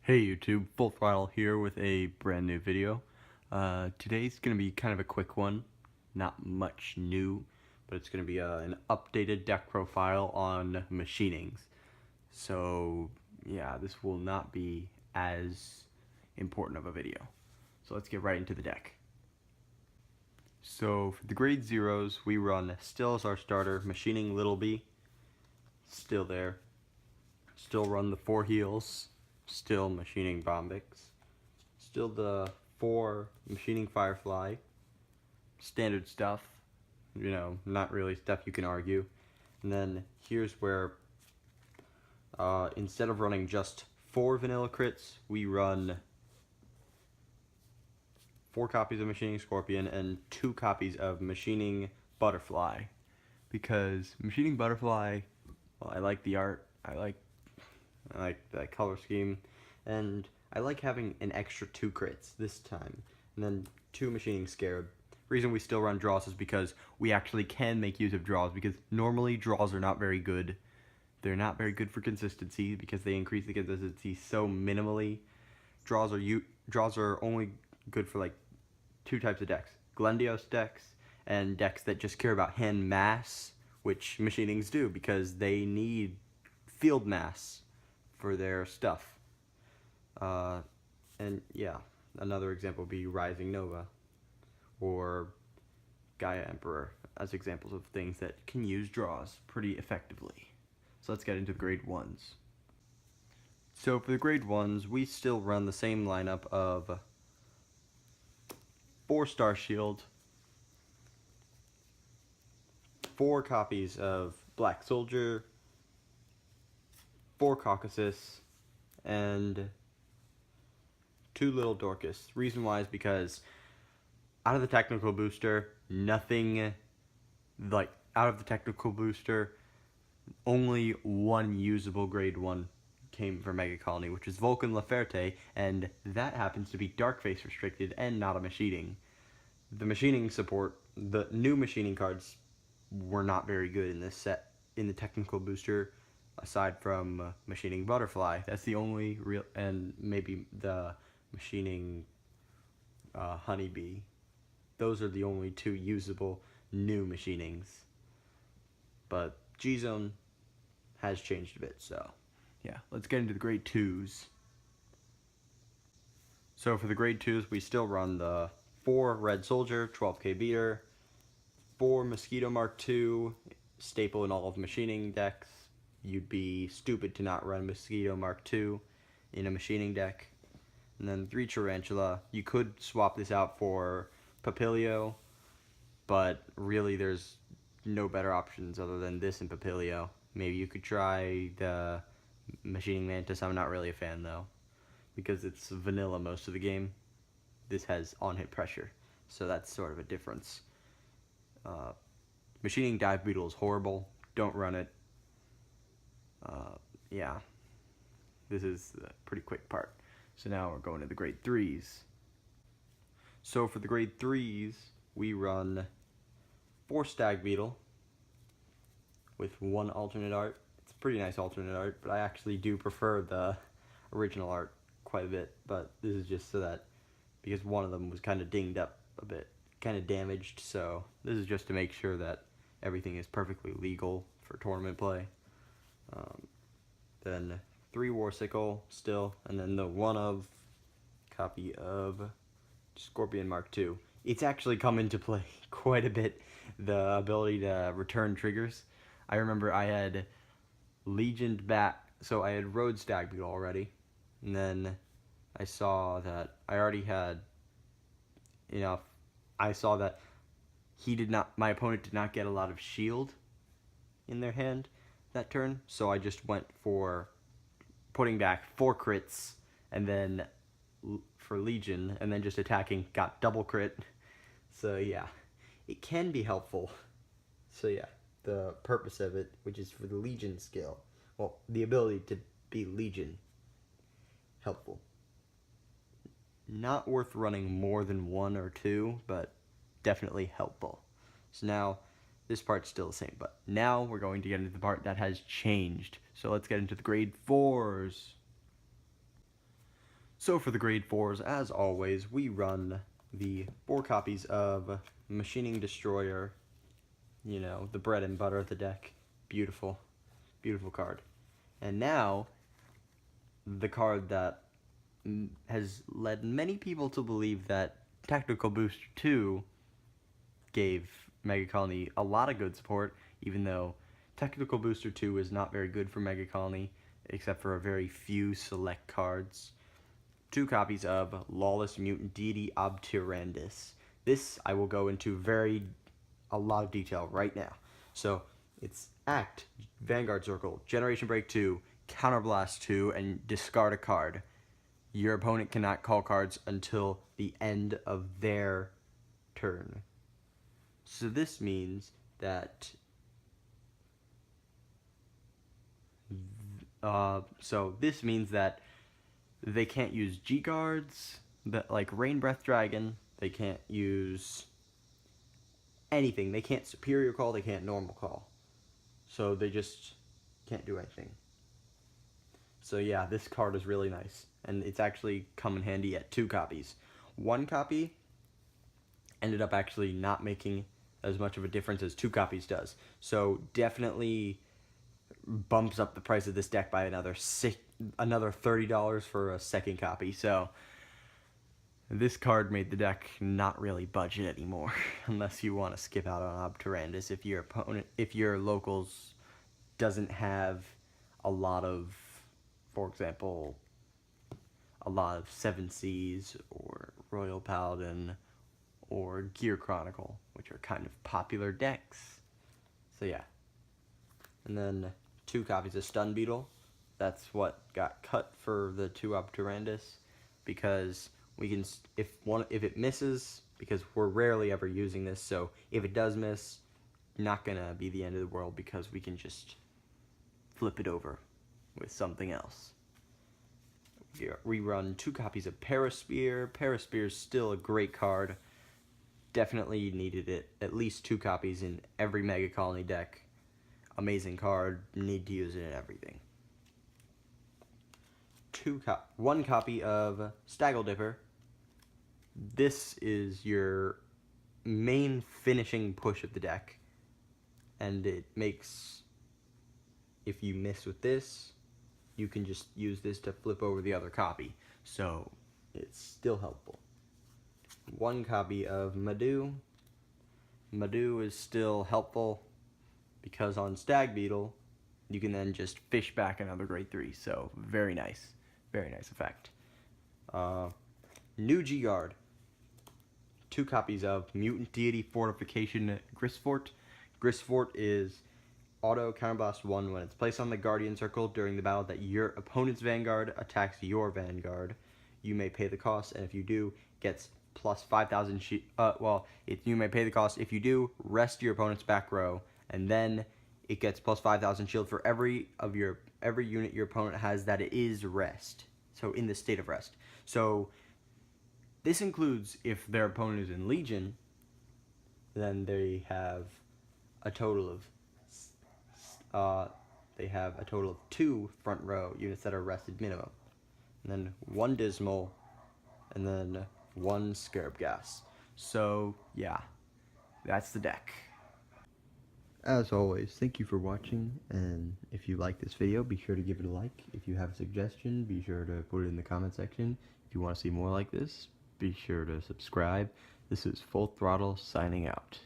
Hey YouTube, Full Throttle here with a brand new video. Today's going to be kind of a quick one, not much new, but it's going to be an updated deck profile on machinings. So yeah, this will not be as important of a video. So let's get right into the deck. So for the grade zeros, we run still as our starter, machining Little B, still there. Still run the 4 heals, still machining Bombix, still the 4 machining Firefly, standard stuff, not really stuff you can argue. And then here's where instead of running just 4 vanilla crits, we run 4 copies of machining Scorpion and 2 copies of machining Butterfly, because machining Butterfly, well, I like the art, I like that color scheme, and I like having an extra 2 crits this time, and then 2 machining Scarab. Reason we still run draws is because we actually can make use of draws, because normally draws are not very good. They're not very good for consistency because they increase the consistency so minimally. Draws are only good for like 2 types of decks: Glendios decks and decks that just care about hand mass, which machinings do because they need field mass for their stuff. And yeah, another example would be Rising Nova or Gaia Emperor as examples of things that can use draws pretty effectively. So let's get into the grade 1s. So for the grade 1s, we still run the same lineup of 4 Star Shield, 4 copies of Black Soldier, 4 Caucasus, and 2 Little Dorcas. Reason why is because out of the technical booster, only one usable grade 1 came from Mega Colony, which is Vulcan Laferte, and that happens to be Darkface restricted and not a machining. The machining support, the new machining cards were not very good in this set, in the technical booster, aside from machining Butterfly. That's the only real, and maybe the machining Honeybee. Those are the only 2 usable new machinings. But G-Zone has changed a bit, so yeah, let's get into the grade 2s. So for the grade 2s, we still run the 4 Red Soldier, 12k beater, 4 Mosquito Mark II, staple in all of machining decks. You'd be stupid to not run Mosquito Mark II in a machining deck. And then 3 Tarantula. You could swap this out for Papilio, but really there's no better options other than this and Papilio. Maybe you could try the Machining Mantis. I'm not really a fan though, because it's vanilla most of the game. This has on-hit pressure, so that's sort of a difference. Machining Dive Beetle is horrible. Don't run it. Yeah, this is a pretty quick part. So now we're going to the grade 3s. So for the grade 3s, we run 4 Stag Beetle with 1 alternate art. It's a pretty nice alternate art, but I actually do prefer the original art quite a bit. But this is just so that, because one of them was kind of dinged up a bit, kind of damaged, so this is just to make sure that everything is perfectly legal for tournament play. Then 3 Warsicle still, and then the 1-of copy of Scorpion Mark II. It's actually come into play quite a bit, the ability to return triggers. I remember I had Legioned back, so I had Road Stag Beetle already, and then I saw that I already had enough. I saw that my opponent did not get a lot of shield in their hand that turn, so I just went for putting back 4 crits, and then for Legion, and then just attacking, got double crit. So yeah, it can be helpful. So yeah, the purpose of it, which is for the Legion skill, well, the ability to be Legion, helpful. Not worth running more than 1 or 2, but definitely helpful. So now, this part's still the same, but now we're going to get into the part that has changed. So let's get into the grade 4s. So for the grade 4s, as always, we run the 4 copies of Machining Destroyer, you know, the bread and butter of the deck. Beautiful, beautiful card. And now, the card that has led many people to believe that Tactical Booster 2 gave Mega Colony a lot of good support, even though Tactical Booster 2 is not very good for Mega Colony, except for a very few select cards. 2 copies of Lawless Mutant Deity Obtyrandus. This I will go into a lot of detail right now. So it's Act, Vanguard Circle, Generation Break 2, Counterblast 2, and discard a card. Your opponent cannot call cards until the end of their turn. So this means that they can't use G cards, like Rain Breath Dragon. They can't use anything. They can't Superior Call. They can't Normal Call. So they just can't do anything. So yeah, this card is really nice, and it's actually come in handy at 2 copies. 1 copy ended up actually not making as much of a difference as 2 copies does. So definitely bumps up the price of this deck by another $30 for a 2nd copy. So this card made the deck not really budget anymore, unless you want to skip out on Obtyrandus if your locals doesn't have a lot of, for example, a lot of 7 Seas or Royal Paladin or Gear Chronicle, which are kind of popular decks. So yeah. And then 2 copies of Stun Beetle. That's what got cut for the 2 Obtyrandus, because we can, if it misses, because we're rarely ever using this, so if it does miss, not gonna be the end of the world, because we can just flip it over with something else. We run 2 copies of Paraspear. Paraspear is still a great card. Definitely needed it. At least 2 copies in every Mega Colony deck. Amazing card. Need to use it in everything. 1 copy of Staggle Dipper. This is your main finishing push of the deck, and it makes, if you miss with this, you can just use this to flip over the other copy, so it's still helpful. 1 copy of Madu. Madu is still helpful because on Stag Beetle you can then just fish back another grade 3, so very nice effect. New G-Guard. 2 copies of Mutant Deity Fortification Grisfort. Grisfort is auto counterblast 1 when it's placed on the Guardian Circle during the battle that your opponent's Vanguard attacks your Vanguard. You may pay the cost, and if you do, gets plus 5,000 you may pay the cost. If you do, rest your opponent's back row, and then it gets plus 5,000 shield for every unit your opponent has that it is rest. So in the state of rest. So this includes if their opponent is in Legion, then they have a total of 2 front row units that are rested minimum, and then 1 Dismal, and then 1 Scarab Gas. So yeah, that's the deck. As always, thank you for watching, and if you like this video, be sure to give it a like. If you have a suggestion, be sure to put it in the comment section. If you want to see more like this, be sure to subscribe. This is Full Throttle signing out.